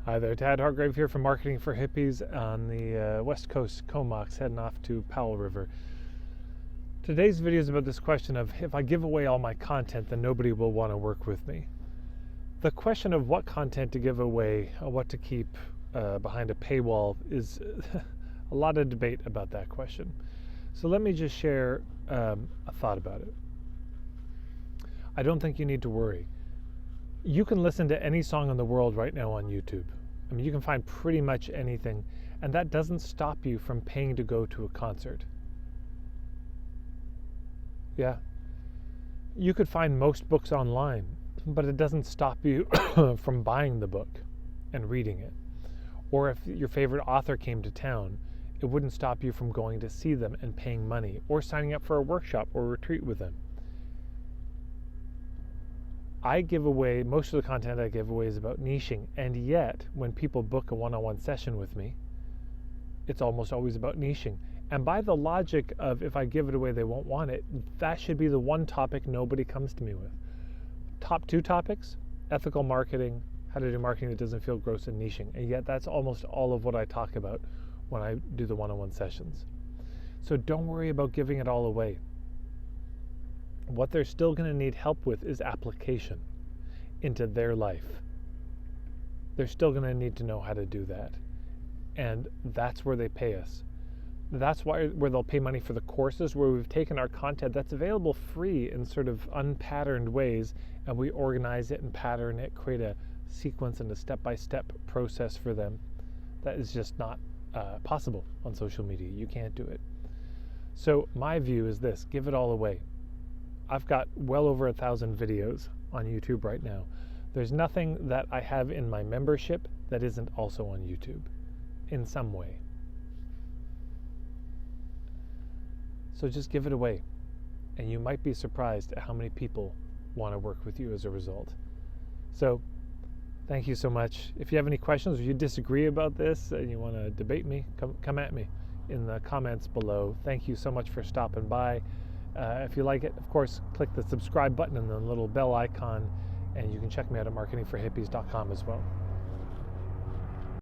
Hi there, Tad Hargrave here from Marketing for Hippies on the West Coast, Comox, heading off to Powell River. Today's video is about this question of if I give away all my content, then nobody will want to work with me. The question of what content to give away, or what to keep behind a paywall is a lot of debate about that question. So let me just share a thought about it. I don't think you need to worry. You can listen to any song in the world right now on YouTube. I mean, you can find pretty much anything, and that doesn't stop you from paying to go to a concert. Yeah. You could find most books online, but it doesn't stop you from buying the book and reading it. Or if your favorite author came to town, it wouldn't stop you from going to see them and paying money, or signing up for a workshop or retreat with them. I give away, most of the content I give away is about niching, and yet when people book a one-on-one session with me, it's almost always about niching. And by the logic of if I give it away, they won't want it, that should be the one topic nobody comes to me with. Top two topics: ethical marketing, how to do marketing that doesn't feel gross, and niching. And yet that's almost all of what I talk about when I do the one-on-one sessions. So don't worry about giving it all away. What they're still going to need help with is application into their life. They're still going to need to know how to do that. And that's where they pay us. That's where they'll pay money for the courses, where we've taken our content that's available free in sort of unpatterned ways, and we organize it and pattern it, create a sequence and a step-by-step process for them. That is just not possible on social media. You can't do it. So my view is this: give it all away. I've got well over 1,000 videos on YouTube right now. There's nothing that I have in my membership that isn't also on YouTube in some way. So just give it away, and you might be surprised at how many people want to work with you as a result. So thank you so much. If you have any questions, or you disagree about this and you want to debate me, come at me in the comments below. Thank you so much for stopping by. If you like it, of course, click the subscribe button and the little bell icon, and you can check me out at marketingforhippies.com as well.